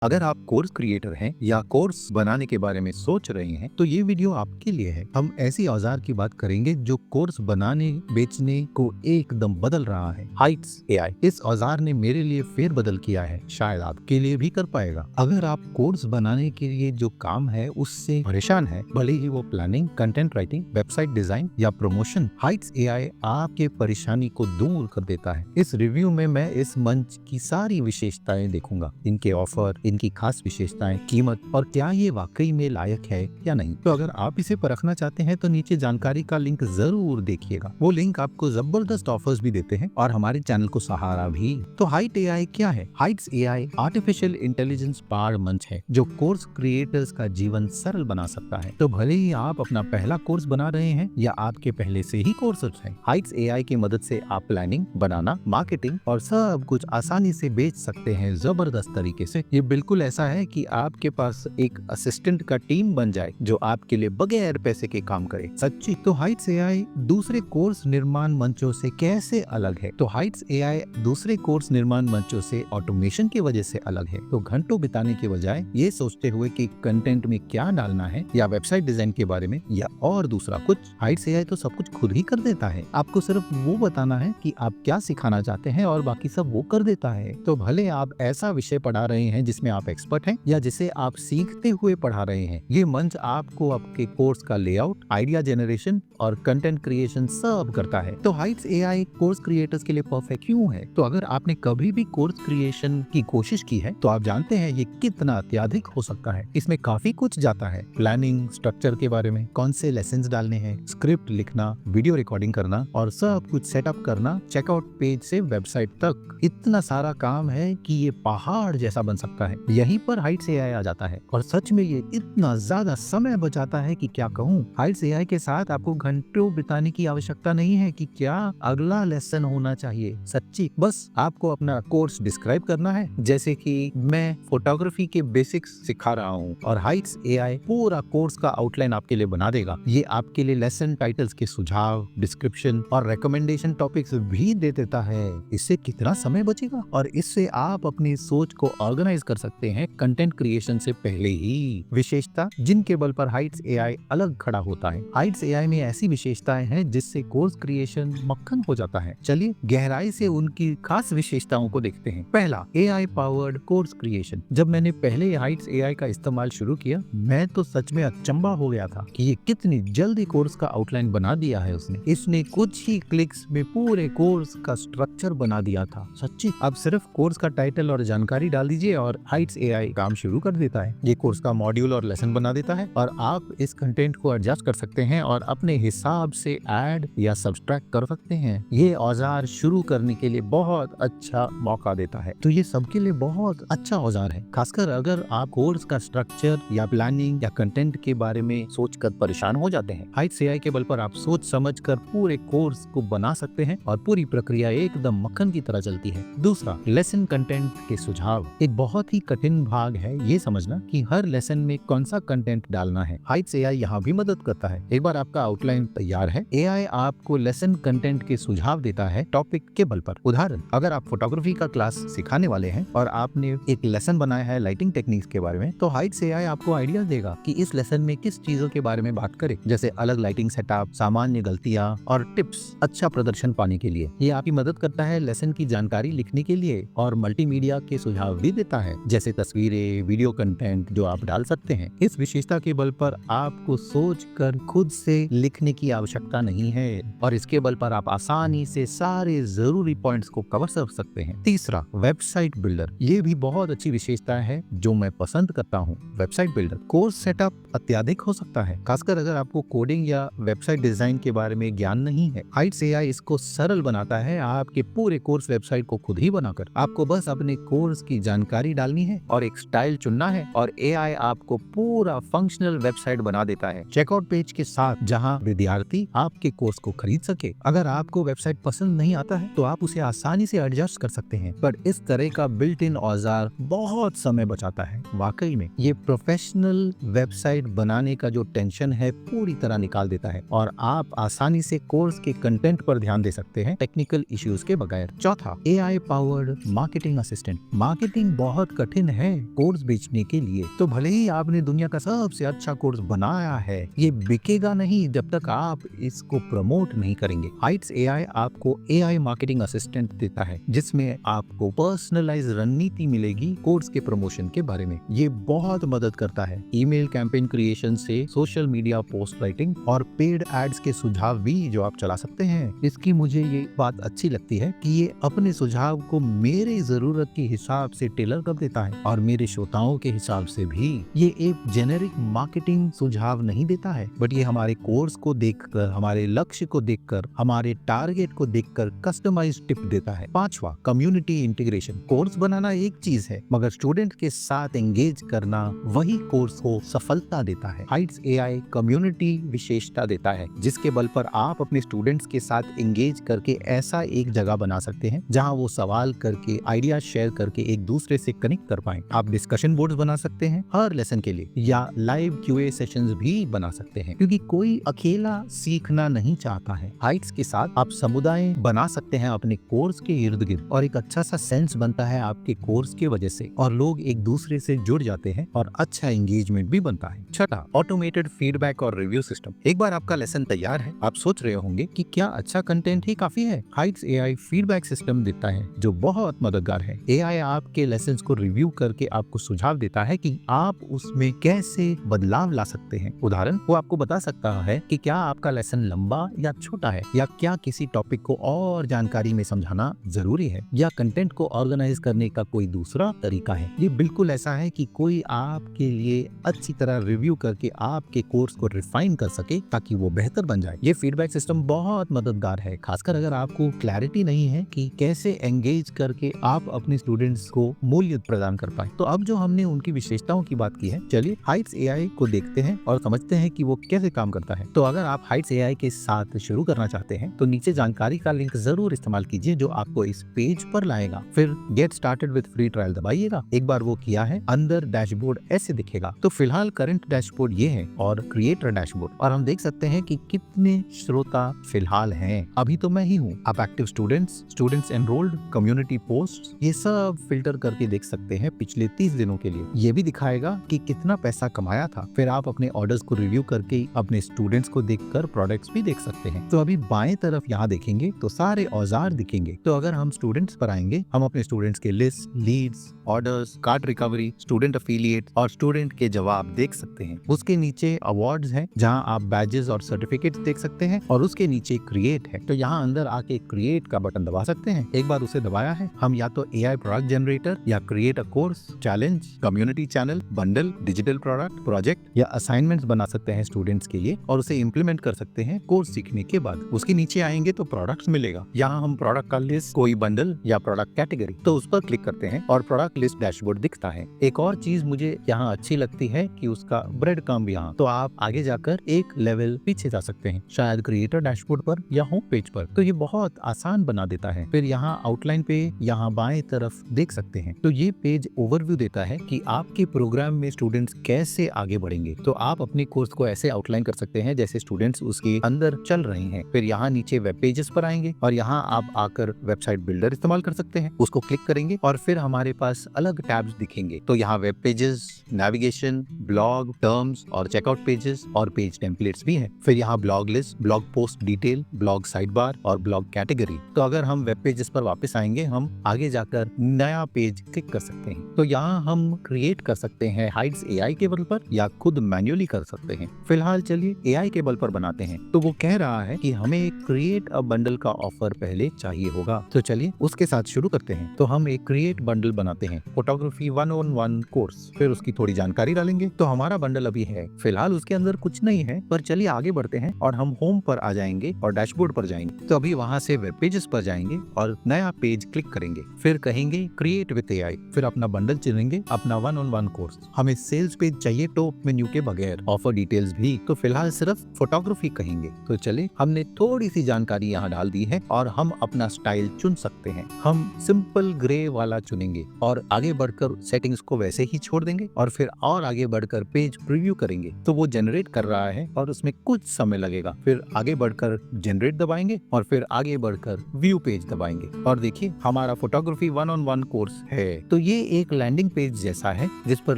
अगर आप course creator हैं या कोर्स बनाने के बारे में सोच रहे हैं तो ये वीडियो आपके लिए है। हम ऐसी औजार की बात करेंगे जो कोर्स बनाने बेचने को एकदम बदल रहा है। हाइट्स एआई इस औजार ने मेरे लिए फेर बदल किया है, शायद आपके लिए भी कर पाएगा। अगर आप कोर्स बनाने के लिए जो काम है उससे परेशान है, भले ही वो planning, content writing, website design या प्रमोशन, हाइट्स एआई आपके परेशानी को दूर कर देता है। इस रिव्यू में मैं इस मंच की सारी विशेषताएं देखूंगा, इनके ऑफर, इनकी खास विशेषताएं, कीमत और क्या ये वाकई में लायक है या नहीं। तो अगर आप इसे परखना चाहते हैं तो नीचे जानकारी का लिंक जरूर देखिएगा। वो लिंक आपको जबरदस्त ऑफर्स भी देते हैं और हमारे चैनल को सहारा भी। तो हाइट एआई क्या है? Heights AI artificial intelligence power मंच है जो कोर्स क्रिएटर्स का जीवन सरल बना सकता है। तो भले ही आप अपना पहला कोर्स बना रहे हैं या आपके पहले से ही कोर्सेज हैं, हाइट्स एआई की मदद से आप प्लानिंग, बनाना, मार्केटिंग और सब कुछ आसानी से बेच सकते हैं, जबरदस्त तरीके से। ये बिल्कुल ऐसा है कि आपके पास एक असिस्टेंट का टीम बन जाए जो आपके लिए बगैर पैसे के काम करे। सच्ची। तो हाइट्स एआई दूसरे कोर्स निर्माण मंचों से कैसे अलग है? तो हाइट्स एआई दूसरे कोर्स निर्माण मंचों से ऑटोमेशन की वजह से अलग है। तो घंटों बिताने के बजाय ये सोचते हुए कि कंटेंट में क्या डालना है या वेबसाइट डिजाइन के बारे में या और दूसरा कुछ, हाइट्स एआई तो सब कुछ खुद ही कर देता है। आपको सिर्फ वो बताना है कि आप क्या सिखाना चाहते हैं और बाकी सब वो कर देता है। तो भले आप ऐसा विषय पढ़ा रहे हैं जिसमें आप एक्सपर्ट हैं या जिसे आप सीखते हुए पढ़ा रहे हैं, ये मंच आपको आपके कोर्स का लेआउट, आइडिया जनरेशन और कंटेंट क्रिएशन सब करता है। तो हाइट्स एआई कोर्स क्रिएटर्स के लिए परफेक्ट क्यों है? तो अगर आपने कभी भी कोर्स क्रिएशन की कोशिश की है तो आप जानते हैं ये कितना अत्याधिक हो सकता है। इसमें काफी कुछ जाता है, प्लानिंग, स्ट्रक्चर के बारे में, कौन से लेसन्स डालने हैं, स्क्रिप्ट लिखना, वीडियो रिकॉर्डिंग करना और सब कुछ सेटअप करना, चेकआउट पेज से वेबसाइट तक। इतना सारा काम है कि ये पहाड़ जैसा बन सकता है। यहीं पर हाइट्स एआई आ जाता है और सच में ये इतना ज्यादा समय बचाता है कि क्या कहूँ। हाइट्स एआई के साथ आपको घंटों बिताने की आवश्यकता नहीं है कि क्या अगला लेसन होना चाहिए। सच्ची, बस आपको अपना कोर्स डिस्क्राइब करना है, जैसे कि मैं फोटोग्राफी के बेसिक्स सिखा रहा हूँ और हाइट्स एआई पूरा कोर्स का आउटलाइन आपके लिए बना देगा। ये आपके लिए लेसन टाइटल्स के सुझाव, डिस्क्रिप्शन और रिकमेंडेशन टॉपिक्स भी दे देता है। इससे कितना समय बचेगा और इससे आप अपनी सोच को ऑर्गेनाइज कर सकते हैं कंटेंट क्रिएशन से पहले ही। विशेषता जिनके बल पर हाइट्स एआई अलग खड़ा होता है। हाइट्स एआई में ऐसी विशेषताएं हैं जिससे कोर्स क्रिएशन मक्खन हो जाता है। चलिए गहराई से उनकी खास विशेषताओं को देखते हैं। पहला, एआई पावर्ड कोर्स क्रिएशन। जब मैंने पहले हाइट्स एआई का इस्तेमाल शुरू किया, मैं तो सच में अचंभा हो गया था कि ये कितनी जल्दी कोर्स का आउटलाइन बना दिया है इसने कुछ ही क्लिक्स में पूरे कोर्स का स्ट्रक्चर बना दिया था। सच्ची, अब सिर्फ कोर्स का टाइटल और जानकारी डाल दीजिए और हाइट्स एआई काम शुरू कर देता है। ये कोर्स का मॉड्यूल और लेसन बना देता है और आप इस कंटेंट को एडजस्ट कर सकते हैं और अपने हिसाब से ऐड या सब्सट्रैक्ट कर सकते हैं। ये औजार शुरू करने के लिए बहुत अच्छा मौका देता है। तो ये सबके लिए बहुत अच्छा औजार है, खासकर अगर आप कोर्स का स्ट्रक्चर या प्लानिंग या कंटेंट के बारे में सोचकर परेशान हो जाते हैं। हाइट्स एआई के बल पर आप सोच समझकर पूरे कोर्स को बना सकते हैं और पूरी प्रक्रिया एकदम मक्खन की तरह चलती है। दूसरा, लेसन कंटेंट के सुझाव। एक बहुत ही कठिन भाग है ये समझना कि हर लेसन में कौन सा कंटेंट डालना है। हाइट्स एआई यहाँ भी मदद करता है। एक बार आपका आउटलाइन तैयार है, एआई आपको लेसन कंटेंट के सुझाव देता है टॉपिक के बल पर। उदाहरण, अगर आप फोटोग्राफी का क्लास सिखाने वाले हैं और आपने एक लेसन बनाया है लाइटिंग टेक्निक्स के बारे में, तो हाइट्स एआई आपको आइडिया देगा कि इस लेसन में किस चीजों के बारे में बात करें, जैसे अलग लाइटिंग सेटअप, सामान्य गलतियां और टिप्स अच्छा प्रदर्शन पाने के लिए। ये आपकी मदद करता है लेसन की जानकारी लिखने के लिए और मल्टीमीडिया के सुझाव भी देता है, जैसे तस्वीरें, वीडियो कंटेंट जो आप डाल सकते हैं। इस विशेषता के बल पर आपको सोचकर खुद से लिखने की आवश्यकता नहीं है और इसके बल पर आप आसानी से सारे जरूरी पॉइंट्स को कवर कर सकते हैं। तीसरा, वेबसाइट बिल्डर। ये भी बहुत अच्छी विशेषता है जो मैं पसंद करता हूँ। वेबसाइट बिल्डर कोर्स सेटअप अत्याधिक हो सकता है, खासकर अगर आपको कोडिंग या वेबसाइट डिजाइन के बारे में ज्ञान नहीं है। हाइट्स एआई इसको सरल बनाता है आपके पूरे कोर्स वेबसाइट को खुद ही बनाकर। आपको बस अपने कोर्स की जानकारी डालनी है और एक स्टाइल चुनना है और एआई आपको पूरा फंक्शनल वेबसाइट बना देता है, चेकआउट पेज के साथ, जहां विद्यार्थी आपके कोर्स को खरीद सके। अगर आपको वेबसाइट पसंद नहीं आता है तो आप उसे आसानी से एडजस्ट कर सकते हैं, पर इस तरह का बिल्ट इन औजार बहुत समय बचाता है। वाकई में ये प्रोफेशनल वेबसाइट बनाने का जो टेंशन है पूरी तरह निकाल देता है और आप आसानी से कोर्स के कंटेंट पर ध्यान दे सकते हैं, टेक्निकल इश्यूज के बगैर। चौथा, AI powered marketing assistant. Marketing बहुत कठिन है कोर्स बेचने के लिए। तो भले ही आपने दुनिया का सबसे अच्छा कोर्स बनाया है, ये बिकेगा नहीं जब तक आप इसको प्रमोट नहीं करेंगे। हाइट्स एआई आपको एआई मार्केटिंग असिस्टेंट देता है, जिसमें आपको पर्सनलाइज रणनीति मिलेगी कोर्स के प्रमोशन के बारे में। ये बहुत मदद करता है ईमेल कैंपेन क्रिएशन से सोशल मीडिया पोस्ट राइटिंग और पेड एड्स के सुझाव भी जो आप चला सकते हैं। इसकी मुझे ये बात अच्छी लगती है कि ये अपने सुझाव को मेरे जरूरत के हिसाब से टेलर कर देता है और मेरे श्रोताओं के हिसाब से भी। ये एक जेनेरिक मार्केटिंग सुझाव नहीं देता है, बट ये हमारे कोर्स को देखकर, हमारे लक्ष्य को देखकर, हमारे टारगेट को देखकर कस्टमाइज्ड टिप देता है। 5वां, कम्युनिटी इंटीग्रेशन। कोर्स बनाना एक चीज है, मगर स्टूडेंट के साथ एंगेज करना वही कोर्स को सफलता देता है। हाइट्स एआई कम्युनिटी विशेषता देता है, जिसके बल पर आप अपने स्टूडेंट्स के साथ एंगेज करके ऐसा एक जगह बना सकते हैं जहां वो सवाल करके, आइडिया शेयर करके एक दूसरे से कनेक्ट कर पाएं। आप डिस्कशन बोर्ड्स बना सकते हैं हर लेसन के लिए, या लाइव क्यूए सेशंस भी बना सकते हैं, क्योंकि कोई अकेला सीखना नहीं चाहता है। हाइट्स के साथ आप समुदाय बना सकते हैं अपने कोर्स के इर्द गिर्द, और एक अच्छा सा सेंस बनता है आपके कोर्स की वजह से, और लोग एक दूसरे से जुड़ जाते हैं और अच्छा एंगेजमेंट भी बनता है। 6, ऑटोमेटेड फीडबैक और रिव्यू सिस्टम। एक बार आपका लेसन तैयार है, आप सोच रहे होंगे कि क्या अच्छा कंटेंट ही काफी है। हाइट्स एआई फीडबैक सिस्टम देता है जो बहुत मददगार है। एआई आपके लेसन्स को रिव्यू करके आपको सुझाव देता है कि आप उसमें कैसे बदलाव ला सकते हैं। उदाहरण, वो आपको बता सकता है कि क्या आपका लेसन लंबा या छोटा है, या क्या किसी टॉपिक को और जानकारी में समझाना जरूरी है, या कंटेंट को ऑर्गेनाइज करने का कोई दूसरा तरीका है। ये बिल्कुल ऐसा है कि कोई आपके लिए अच्छी तरह रिव्यू करके आपके कोर्स को रिफाइन कर सके ताकि वो बेहतर बन जाए। ये फीडबैक सिस्टम बहुत मददगार है, खासकर अगर आपको क्लैरिटी नहीं है कि कैसे एंगेज करके आप अपने स्टूडेंट्स को मूल्य प्रदान कर पाए। तो अब जो हमने उनकी विशेषताओं की बात की है, चलिए हाइट्स एआई को देखते हैं और समझते हैं कि वो कैसे काम करता है। तो अगर आप हाइट्स एआई के साथ शुरू करना चाहते हैं तो नीचे जानकारी का लिंक जरूर इस्तेमाल कीजिए जो आपको इस पेज पर लाएगा। फिर get started with free trial दबाइएगा। एक बार वो किया है, अंदर डैशबोर्ड ऐसे दिखेगा। तो फिलहाल करंट डैशबोर्ड ये है और क्रिएटर डैशबोर्ड, और हम देख सकते हैं कि कितने श्रोता फिलहाल हैं। अभी तो मैं ही हूँ। आप active students enrolled, community post, ये सब फिल्टर करके देख सकते हैं पिछले 30 दिनों के लिए। ये भी दिखाएगा कि कितना पैसा कमाया था। फिर आप अपने ऑर्डर्स को रिव्यू करके अपने स्टूडेंट्स को देखकर प्रोडक्ट्स भी देख सकते हैं। तो अभी बाएं तरफ यहाँ देखेंगे तो सारे औजार दिखेंगे। तो अगर हम स्टूडेंट्स पर आएंगे, हम अपने स्टूडेंट्स के list, leads, orders, card recovery, student affiliate और स्टूडेंट के जवाब देख सकते हैं। उसके नीचे अवार्ड्स हैं जहां आप बैजेस और सर्टिफिकेट्स देख सकते हैं, और उसके नीचे क्रिएट है। तो यहाँ अंदर आके क्रिएट का बटन दबा सकते हैं। एक बार उसे दबाया है, हम या तो एआई प्रोडक्ट जनरेटर या create a course, challenge, community channel, bundle, digital product, project या असाइनमेंट्स बना सकते हैं स्टूडेंट्स के लिए, और उसे इम्प्लीमेंट कर सकते हैं कोर्स सीखने के बाद। उसके नीचे आएंगे तो प्रोडक्ट्स मिलेगा। यहाँ हम प्रोडक्ट का लिस्ट, कोई बंडल या प्रोडक्ट कैटेगरी, तो उस पर क्लिक करते हैं और प्रोडक्ट लिस्ट डैशबोर्ड दिखता है। एक और चीज मुझे यहाँ अच्छी लगती है कि उसका ब्रेड कम यहाँ, तो आप आगे जाकर एक लेवल पीछे जा सकते हैं, शायद क्रिएटर डैशबोर्ड पर या होम पेज पर। तो ये बहुत आसान बना देता है। फिर यहाँ आउटलाइन पे यहाँ बाएं तरफ देख सकते हैं। तो ये पेज ओवरव्यू देता है कि आपके प्रोग्राम में स्टूडेंट्स कैसे आगे बढ़ेंगे। तो आप अपने कोर्स को ऐसे आउटलाइन कर सकते हैं जैसे स्टूडेंट्स उसके अंदर चल रहे हैं। फिर यहाँ नीचे वेब पेजेस पर आएंगे और यहाँ आप आकर वेबसाइट बिल्डर इस्तेमाल कर सकते हैं। उसको क्लिक करेंगे और फिर हमारे पास अलग टैब्स दिखेंगे। तो यहाँ web pages, navigation, blog, terms और चेकआउट पेजेस और पेज टेम्पलेट्स भी हैं। फिर यहाँ blog list, blog post detail, blog side bar और ब्लॉग कैटेगरी। तो अगर हम वेब पेजेस पर वापस आएंगे, हम आगे जाकर नया पेज क्लिक कर सकते हैं। तो यहाँ हम क्रिएट कर सकते हैं हाइट्स एआई के बल पर, या खुद मैन्युअली कर सकते हैं। फिलहाल चलिए एआई के बल पर बनाते हैं। तो वो कह रहा है कि हमें क्रिएट अ बंडल का ऑफर पहले चाहिए होगा। तो चलिए उसके साथ शुरू करते हैं। तो हम एक क्रिएट बंडल बनाते हैं, फोटोग्राफी 1-on-1 कोर्स। फिर उसकी थोड़ी जानकारी डालेंगे। तो हमारा बंडल अभी है, फिलहाल उसके अंदर कुछ नहीं है, पर चलिए आगे बढ़ते हैं और हम होम पर आ जाएंगे और डैशबोर्ड पर जाएंगे। तो अभी वहां से वेब पेजेस पर जाएंगे और नया पेज क्लिक करेंगे। फिर कहेंगे क्रिएट विद एआई। फिर अपना बंडल चुनेंगे, अपना 1-on-1 कोर्स। हमें सेल्स पेज चाहिए टॉप मेन्यू के बगैर, ऑफर डिटेल्स भी। तो फिलहाल सिर्फ फोटोग्राफी कहेंगे। तो चले, हमने थोड़ी सी जानकारी यहाँ डाल दी है और हम अपना स्टाइल चुन सकते हैं। हम सिंपल ग्रे वाला चुनेंगे और आगे बढ़कर सेटिंग्स को वैसे ही छोड़ देंगे, और फिर और आगे बढ़कर पेज प्रीव्यू करेंगे। तो वो जनरेट कर रहा है और उसमें कुछ समय लगेगा। फिर आगे बढ़कर जनरेट दबाएंगे और फिर आगे बढ़कर व्यू पेज दबाएंगे, और देखिए हमारा फोटोग्राफी 1-on-1 कोर्स है। तो ये एक लैंडिंग पेज जैसा है जिस पर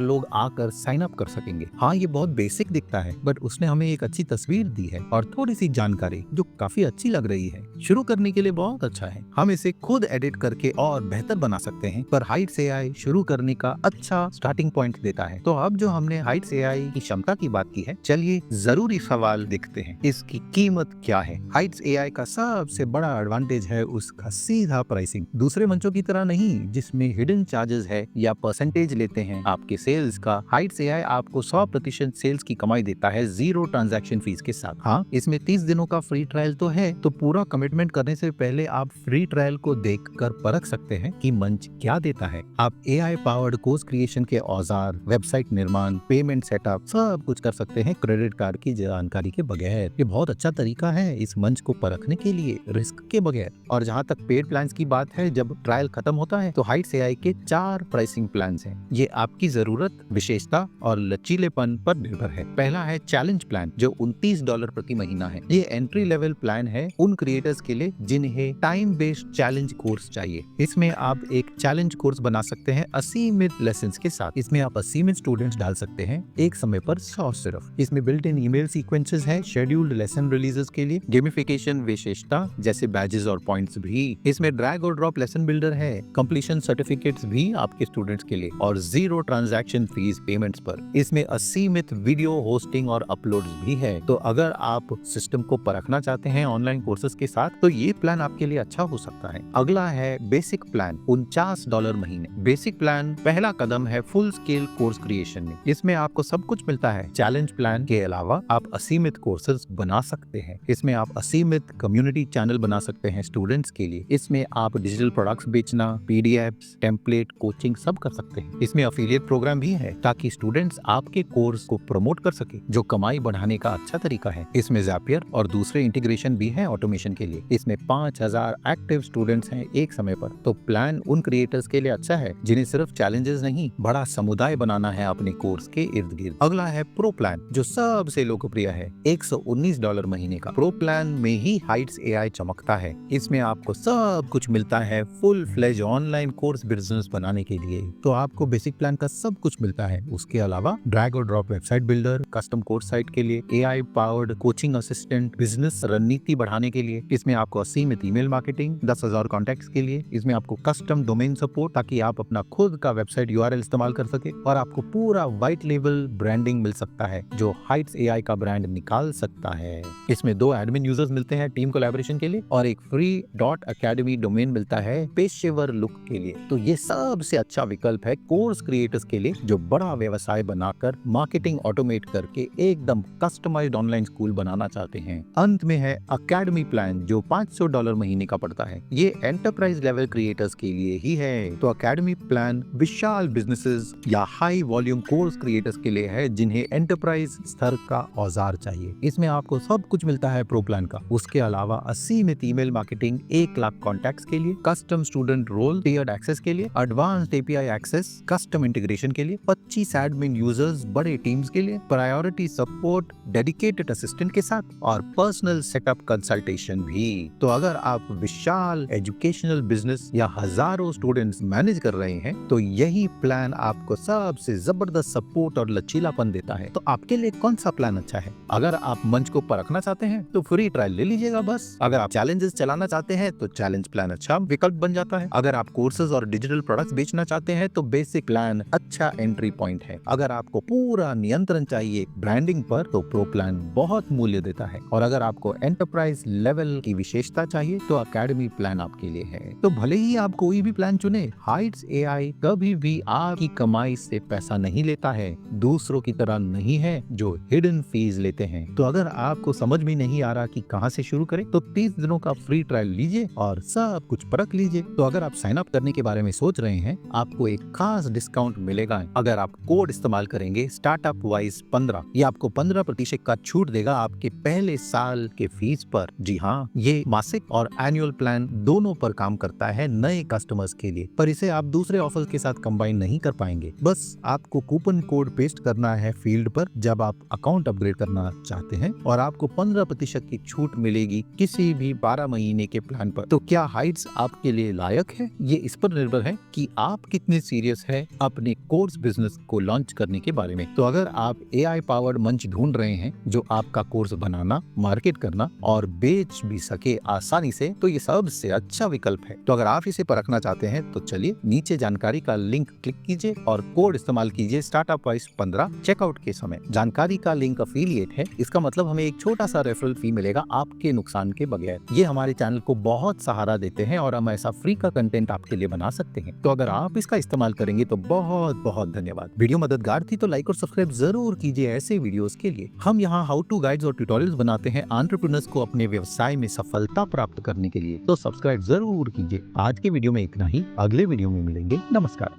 लोग आकर साइन अप कर सकेंगे। हाँ, ये बहुत बेसिक दिखता है, बट उसने हमें एक अच्छी तस्वीर दी है और थोड़ी सी जानकारी जो काफी अच्छी लग रही है। शुरू करने के लिए बहुत अच्छा है। हम इसे खुद एडिट करके और बेहतर बना सकते हैं, पर हाइट्स एआई शुरू करने का अच्छा स्टार्टिंग पॉइंट देता है। तो अब जो हमने हाइट्स एआई की क्षमता की बात की है, चलिए जरूरी सवाल देखते हैं, इसकी कीमत क्या है। हाइट्स एआई का सबसे बड़ा एडवांटेज है उसका सीधा प्राइसिंग। दूसरे मंचों की तरह नहीं जिसमें हिडन चार्जेस है या परसेंटेज लेते हैं आपके सेल्स का। हाइट्स एआई आपको 100% सेल्स की कमाई देता है, 0 ट्रांजैक्शन फीस के साथ। हाँ, इसमें 30 दिनों का फ्री ट्रायल तो है, तो पूरा कमिटमेंट करने से पहले आप फ्री ट्रायल को देखकर परख सकते हैं कि मंच क्या देता है। आप एआई पावर्ड कोर्स क्रिएशन के औजार, वेबसाइट निर्माण, पेमेंट सेटअप सब कुछ कर सकते हैं क्रेडिट कार्ड की जानकारी के बगैर। ये बहुत अच्छा तरीका है इस मंच को परखने के लिए, रिस्क के बगैर। और जहाँ तक पेड प्लान्स की बात है, जब ट्रायल खत्म होता है तो हाइट्स एआई के 4 प्राइसिंग प्लान्स हैं। ये आपकी जरूरत, विशेषता और लचीलेपन पर निर्भर है। पहला है चैलेंज प्लान जो $29 प्रति महीना है। ये एंट्री लेवल प्लान है उन क्रिएटर्स के लिए जिन्हें टाइम बेस्ड चैलेंज कोर्स चाहिए। इसमें आप एक चैलेंज कोर्स बना सकते हैं असीमित लेसन्स के साथ। इसमें आप असीमित स्टूडेंट्स डाल सकते हैं, एक समय पर 100 सिर्फ। इसमें बिल्ट इन ईमेल सीक्वेंसेस है शेड्यूल्ड लेसन रिलीजेस के लिए, गेमिफिकेशन विशेषता जैसे बैजेस और पॉइंट्स भी। इसमें ड्रैग और ड्रॉप लेसन बिल्डर है, कंप्लीशन सर्टिफिकेट्स भी आपके स्टूडेंट्स के लिए, और 0 ट्रांजैक्शन फीस पेमेंट्स पर। इसमें असीमित वीडियो होस्टिंग और अपलोड्स भी है। तो अगर आप सिस्टम को परखना चाहते हैं ऑनलाइन कोर्सेज के साथ तो ये प्लान आपके लिए अच्छा हो सकता है। अगला है बेसिक प्लान, $49 महीने। बेसिक प्लान पहला कदम है फुल स्केल कोर्स क्रिएशन में। इसमें आपको सब कुछ मिलता है। चैलेंज प्लान के अलावा आप असीमित कोर्सेज बना सकते हैं। इसमें आप असीमित कम्युनिटी चैनल बना सकते हैं स्टूडेंट्स के लिए। इसमें आप डिजिटल प्रोडक्ट्स बेचना, पीडीएफ्स, टेम्पलेट, कोचिंग सब कर सकते हैं। इसमें अफिलिएट प्रोग्राम भी है ताकि स्टूडेंट्स आपके कोर्स को प्रमोट कर सके, जो कमाई बढ़ाने का अच्छा तरीका है। इसमें ज़ैपियर और दूसरे इंटीग्रेशन भी है ऑटोमेशन के लिए। इसमें 5000 एक्टिव स्टूडेंट्स हैं एक समय पर। तो प्लान उन क्रिएटर्स के लिए अच्छा है जिन्हें सिर्फ चैलेंजेस नहीं, बड़ा समुदाय बनाना है अपने कोर्स के इर्द गिर्द। अगला है प्रो प्लान जो सबसे लोकप्रिय है, $119 महीने का। प्रो प्लान में ही हाइट्स एआई चमकता है। इसमें आपको सब कुछ मिलता है full fledge online course business बनाने के लिए। तो आपको बेसिक प्लान का सब कुछ मिलता है। उसके अलावा ड्रैग और drop website builder, custom course site के लिए, AI powered coaching assistant, business रणनीति बढ़ाने के लिए। इसमें आपको असीमित ईमेल मार्केटिंग, 10,000 कॉन्टैक्ट्स के लिए। इसमें आपको कस्टम डोमेन सपोर्ट ताकि आप अपना खुद का वेबसाइट यूआरएल इस्तेमाल कर सके, और आपको पूरा व्हाइट लेबल ब्रांडिंग मिल सकता है जो हाइट्स एआई का ब्रांड निकाल सकता है। इसमें 2 एडमिन यूजर्स मिलते हैं टीम कोलैबोरेशन के लिए, और एक फ्री .academy डोमेन मिलता है पेशेवर लुक के लिए। तो ये सबसे अच्छा विकल्प है कोर्स क्रिएटर्स के लिए जो बड़ा व्यवसाय बनाकर मार्केटिंग ऑटोमेट करके एकदम कस्टमाइज्ड ऑनलाइन स्कूल बनाना चाहते हैं। अंत में है अकेडमी प्लान जो $500 महीने का पड़ता है। ये एंटरप्राइज लेवल क्रिएटर्स के लिए ही है। तो अकेडमी प्लान विशाल बिजनेसेस या हाई वॉल्यूम कोर्स क्रिएटर्स के लिए है जिन्हें एंटरप्राइज स्तर का औजार चाहिए। इसमें आपको सब कुछ मिलता है प्रो प्लान का। उसके अलावा असीमित ईमेल मार्केटिंग, 1 लाख कॉन्टैक्ट्स के लिए, custom student role, tiered access के लिए, advanced API access, custom integration के लिए, 25 एडमिन यूजर्स बड़े टीम्स के लिए, प्रायोरिटी सपोर्ट डेडिकेटेड असिस्टेंट के साथ, और पर्सनल सेटअप कंसल्टेशन भी। तो अगर आप विशाल एजुकेशनल बिजनेस या हजारों स्टूडेंट्स मैनेज कर रहे हैं तो यही प्लान आपको सबसे जबरदस्त सपोर्ट और लचीलापन देता है। तो आपके लिए कौन सा प्लान अच्छा है? अगर आप मंच को परखना चाहते हैं तो फ्री ट्रायल ले लीजिएगा बस। अगर आप चैलेंजेस चलाना चाहते हैं तो चैलेंज प्लान अच्छा विकल्प बन जाता है। अगर आप कोर्सेज और डिजिटल प्रोडक्ट्स बेचना चाहते हैं तो बेसिक प्लान अच्छा एंट्री पॉइंट है। अगर आपको पूरा नियंत्रण चाहिए ब्रांडिंग पर तो प्रो प्लान बहुत मूल्य देता है। और अगर आपको एंटरप्राइज लेवल की विशेषता चाहिए तो अकेडमी प्लान आपके लिए है। तो भले ही आप कोई भी प्लान चुने, हाइट्स एआई कभी भी आपकी कमाई से पैसा नहीं लेता है। दूसरों की तरह नहीं है जो हिडन फीस लेते हैं। तो अगर आपको समझ में नहीं आ रहा कि कहां से शुरू करें तो 30 दिनों का फ्री ट्रायल लीजिए और सब कुछ परख लीजिए। तो अगर आप साइन अप करने के बारे में सोच रहे हैं, आपको एक खास डिस्काउंट मिलेगा अगर आप कोड इस्तेमाल करेंगे स्टार्टअप वाइज 15। ये आपको 15% का छूट देगा आपके पहले साल के फीस पर। जी हाँ, ये मासिक और एनुअल प्लान दोनों पर काम करता है नए कस्टमर्स के लिए, पर इसे आप दूसरे ऑफर्स के साथ कंबाइन नहीं कर पाएंगे। बस आपको कूपन कोड पेस्ट करना है फील्ड पर जब आप अकाउंट अपग्रेड करना चाहते हैं, और आपको 15% की छूट मिलेगी किसी भी 12 महीने के प्लान पर। तो क्या हाइट्स आपके लिए लायक है? ये इस पर निर्भर है कि आप आप कितने सीरियस है अपने कोर्स बिजनेस को लॉन्च करने के बारे में। तो अगर आप AI पावर्ड मंच ढूंढ रहे हैं जो आपका कोर्स बनाना, मार्केट करना और बेच भी सके आसानी से, तो ये सबसे अच्छा विकल्प है। तो अगर आप इसे परखना चाहते हैं तो चलिए नीचे जानकारी का लिंक क्लिक कीजिए और कोड इस्तेमाल कीजिए स्टार्टअप वाइज 15 चेकआउट के समय। जानकारी का लिंक अफिलिएट है, इसका मतलब हमें एक छोटा सा रेफरल फी मिलेगा आपके नुकसान के बगैर। ये हमारे चैनल को बहुत सहारा देते हैं और हम ऐसा फ्री का कंटेंट आपके लिए बना सकते हैं। तो अगर आप इसका इस्तेमाल करेंगे तो बहुत बहुत धन्यवाद। वीडियो मददगार थी तो लाइक और सब्सक्राइब जरूर कीजिए ऐसे वीडियोस के लिए। हम यहाँ हाउ टू गाइड्स और ट्यूटोरियल्स बनाते हैं एंटरप्रेन्योर्स को अपने व्यवसाय में सफलता प्राप्त करने के लिए, तो सब्सक्राइब जरूर कीजिए। आज के वीडियो में इतना ही, अगले वीडियो में मिलेंगे। नमस्कार।